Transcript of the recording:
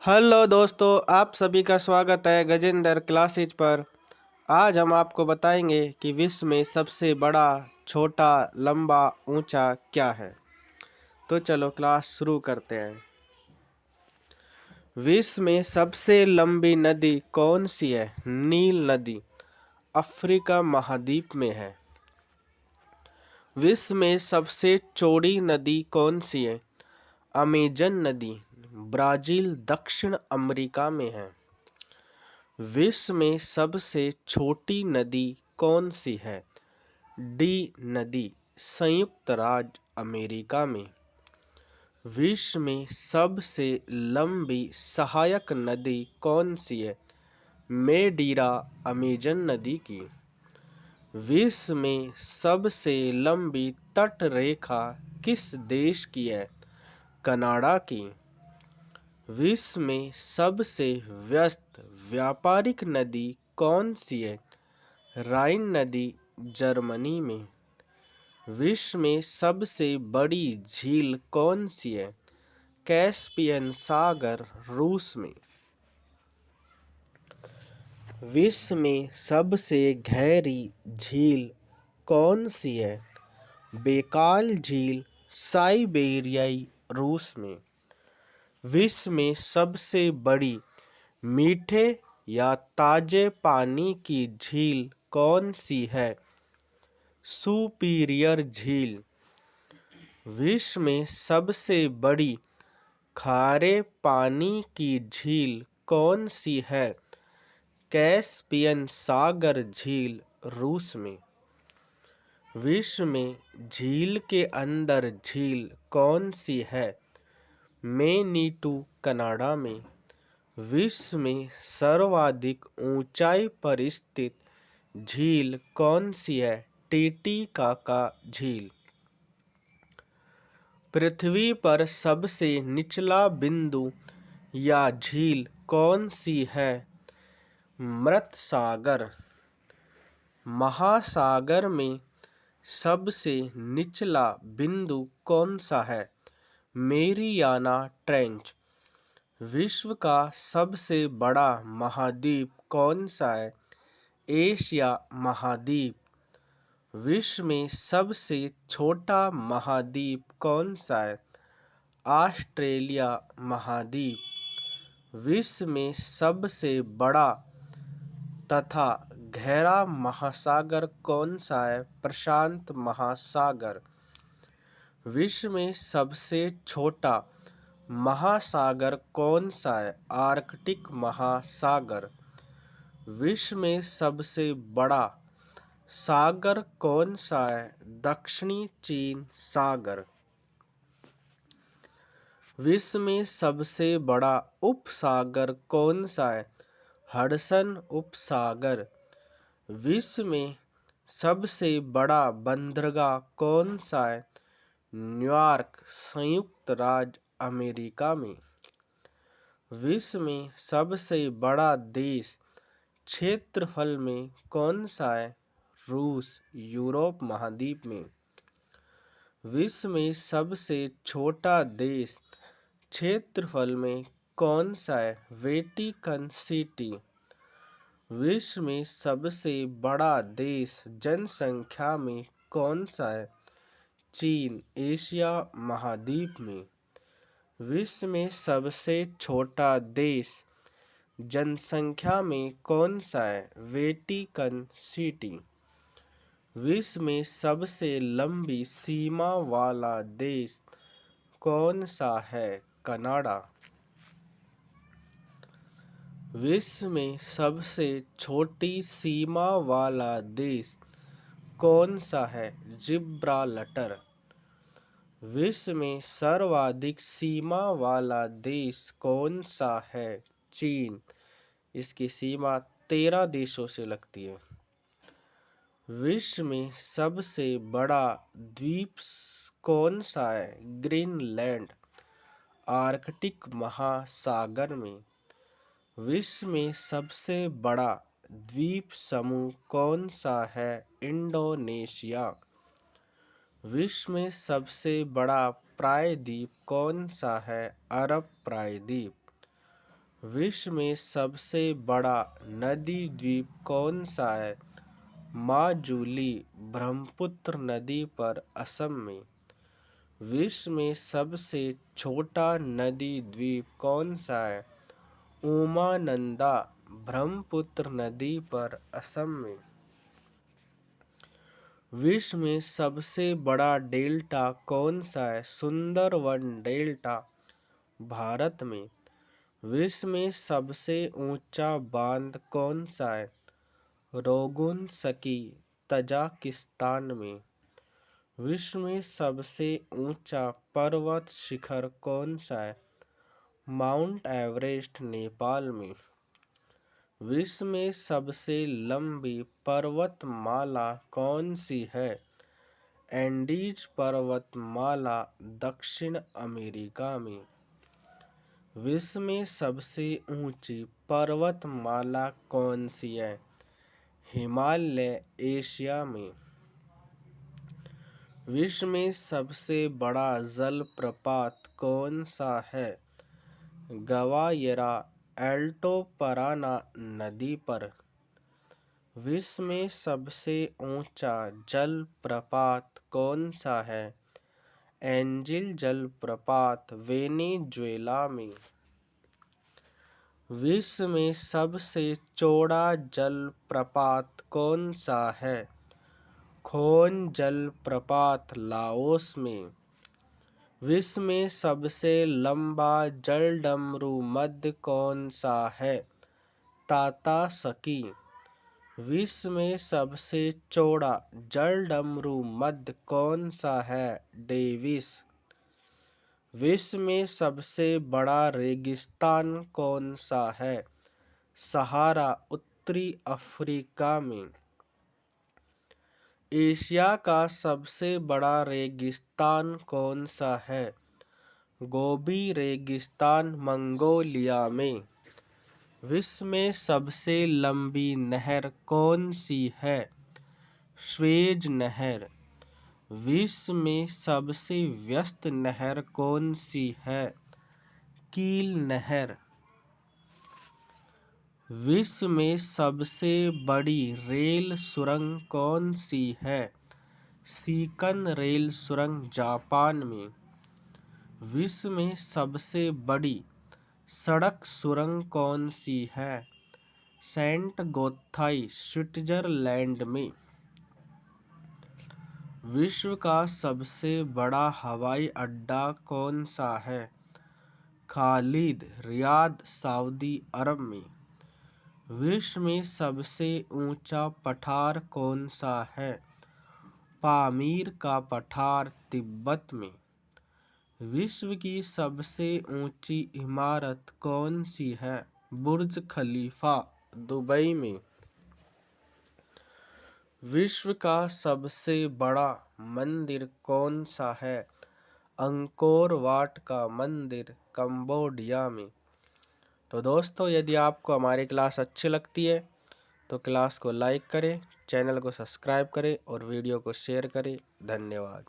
Hello दोस्तों, आप सभी का स्वागत है गजेंद्र क्लासेज पर। आज हम आपको बताएंगे कि विश्व में सबसे बड़ा, छोटा, लंबा, ऊंचा क्या है। तो चलो क्लास शुरू करते हैं। विश्व में सबसे लंबी नदी कौन सी है? नील नदी अफ्रीका महाद्वीप में है। विश्व में सबसे चौड़ी नदी कौन सी है? अमेजन नदी ब्राज़ील दक्षिण अमेरिका में है। विश्व में सबसे छोटी नदी कौन सी है? डी नदी संयुक्त राज्य अमेरिका में। विश्व में सबसे लंबी सहायक नदी कौन सी है? मेडीरा अमेजन नदी की। विश्व में सबसे लंबी तट रेखा किस देश की है? कनाडा की। विश्व में सबसे व्यस्त व्यापारिक नदी कौन सी है? राइन नदी जर्मनी में। विश्व में सबसे बड़ी झील कौन सी है? कैस्पियन सागर रूस में। विश्व में सबसे गहरी झील कौन सी है? बेकाल झील साइबेरियाई रूस में। विश्व में सबसे बड़ी मीठे या ताजे पानी की झील कौन सी है? सुपीरियर झील। विश्व में सबसे बड़ी खारे पानी की झील कौन सी है? कैस्पियन सागर झील रूस में। विश्व में झील के अंदर झील कौन सी है? मैनीटू कनाडा में। विश्व में सर्वाधिक ऊंचाई पर स्थित झील कौन सी है? टीटीकाका झील। पृथ्वी पर सबसे निचला बिंदु या झील कौन सी है? मृत सागर। महासागर में सबसे निचला बिंदु कौन सा है? Mariana trench. विश्व का सबसे बड़ा महाद्वीप कौन सा है? एशिया महाद्वीप। विश्व में सबसे छोटा महाद्वीप कौन सा है? ऑस्ट्रेलिया महाद्वीप। विश्व में सबसे बड़ा तथा गहरा महासागर कौन सा है? प्रशांत महासागर। विश्व में सबसे छोटा महासागर कौन सा है? आर्कटिक महासागर। विश्व में सबसे बड़ा सागर कौन सा है? दक्षिणी चीन सागर। विश्व में सबसे बड़ा उपसागर कौन सा है? हडसन उपसागर। विश्व में सबसे बड़ा बंदरगाह कौन सा है? न्यूयॉर्क संयुक्त राज्य अमेरिका में। विश्व में सबसे बड़ा देश क्षेत्रफल में कौन सा है? रूस यूरोप महाद्वीप में। विश्व में सबसे छोटा देश क्षेत्रफल में कौन सा है? Vatican city. विश्व में सबसे बड़ा देश जनसंख्या में कौन सा है? चीन एशिया महाद्वीप में। विश्व में सबसे छोटा देश जनसंख्या में कौन सा है? Vatican city. विश्व में सबसे लंबी सीमा वाला देश कौन सा है? कनाडा। विश्व में सबसे छोटी सीमा वाला देश कौन सा है? जिब्राल्टर। विश्व में सर्वाधिक सीमा वाला देश कौन सा है? चीन। इसकी सीमा 13 देशों से लगती है। विश्व में सबसे बड़ा द्वीप कौन सा है? ग्रीनलैंड आर्कटिक महासागर में। विश्व में सबसे बड़ा द्वीप समूह कौन सा है? इंडोनेशिया। विश्व में सबसे बड़ा प्रायद्वीप कौन सा है? अरब प्रायद्वीप। विश्व में सबसे बड़ा नदी द्वीप कौन सा है? माजुली ब्रह्मपुत्र नदी पर असम में। विश्व में सबसे छोटा नदी द्वीप कौन सा है? उमानंदा ब्रह्मपुत्र नदी पर असम में। विश्व में सबसे बड़ा डेल्टा कौन सा है? सुंदरवन डेल्टा भारत में। विश्व में सबसे ऊंचा बांध कौन सा है? रोगुन सकी तजाकिस्तान में। विश्व में सबसे ऊंचा पर्वत शिखर कौन सा है? माउंट एवरेस्ट नेपाल में। विश्व में सबसे लंबी पर्वतमाला कौन सी है? एंडीज पर्वतमाला दक्षिण अमेरिका में। विश्व में सबसे ऊंची पर्वतमाला कौन सी है? हिमालय एशिया में। विश्व में सबसे बड़ा जलप्रपात कौन सा है? गवायरा एल्टोपराना नदी पर। विश्व में सबसे ऊंचा जलप्रपात कौन सा है? एंजिल जलप्रपात वेनेजुएला में। विश्व में सबसे चौड़ा जलप्रपात कौन सा है? खोन जलप्रपात लाओस में। विश्व में सबसे लंबा जलडमरू मध्य कौन सा है? तातासकी। विश्व में सबसे चौड़ा जलडमरू मध्य कौन सा है? डेविस। विश्व में सबसे बड़ा रेगिस्तान कौन सा है? सहारा उत्तरी अफ्रीका में। एशिया का सबसे बड़ा रेगिस्तान कौन सा है? गोबी रेगिस्तान मंगोलिया में। विश्व में सबसे लंबी नहर कौन सी है? स्वेज नहर। विश्व में सबसे व्यस्त नहर कौन सी है? कील नहर। विश्व में सबसे बड़ी रेल सुरंग कौन सी है? सीकन रेल सुरंग जापान में। विश्व में सबसे बड़ी सड़क सुरंग कौन सी है? सेंट गोत्थाई स्विट्जरलैंड में। विश्व का सबसे बड़ा हवाई अड्डा कौन सा है? खालिद रियाद सऊदी अरब में। विश्व में सबसे ऊंचा पठार कौन सा है? पामीर का पठार तिब्बत में। विश्व की सबसे ऊंची इमारत कौन सी है? बुर्ज खलीफा दुबई में। विश्व का सबसे बड़ा मंदिर कौन सा है? अंकोर वाट का मंदिर कंबोडिया में। तो दोस्तों, यदि आपको हमारी क्लास अच्छी लगती है तो क्लास को लाइक करें, चैनल को सब्सक्राइब करें और वीडियो को शेयर करें। धन्यवाद।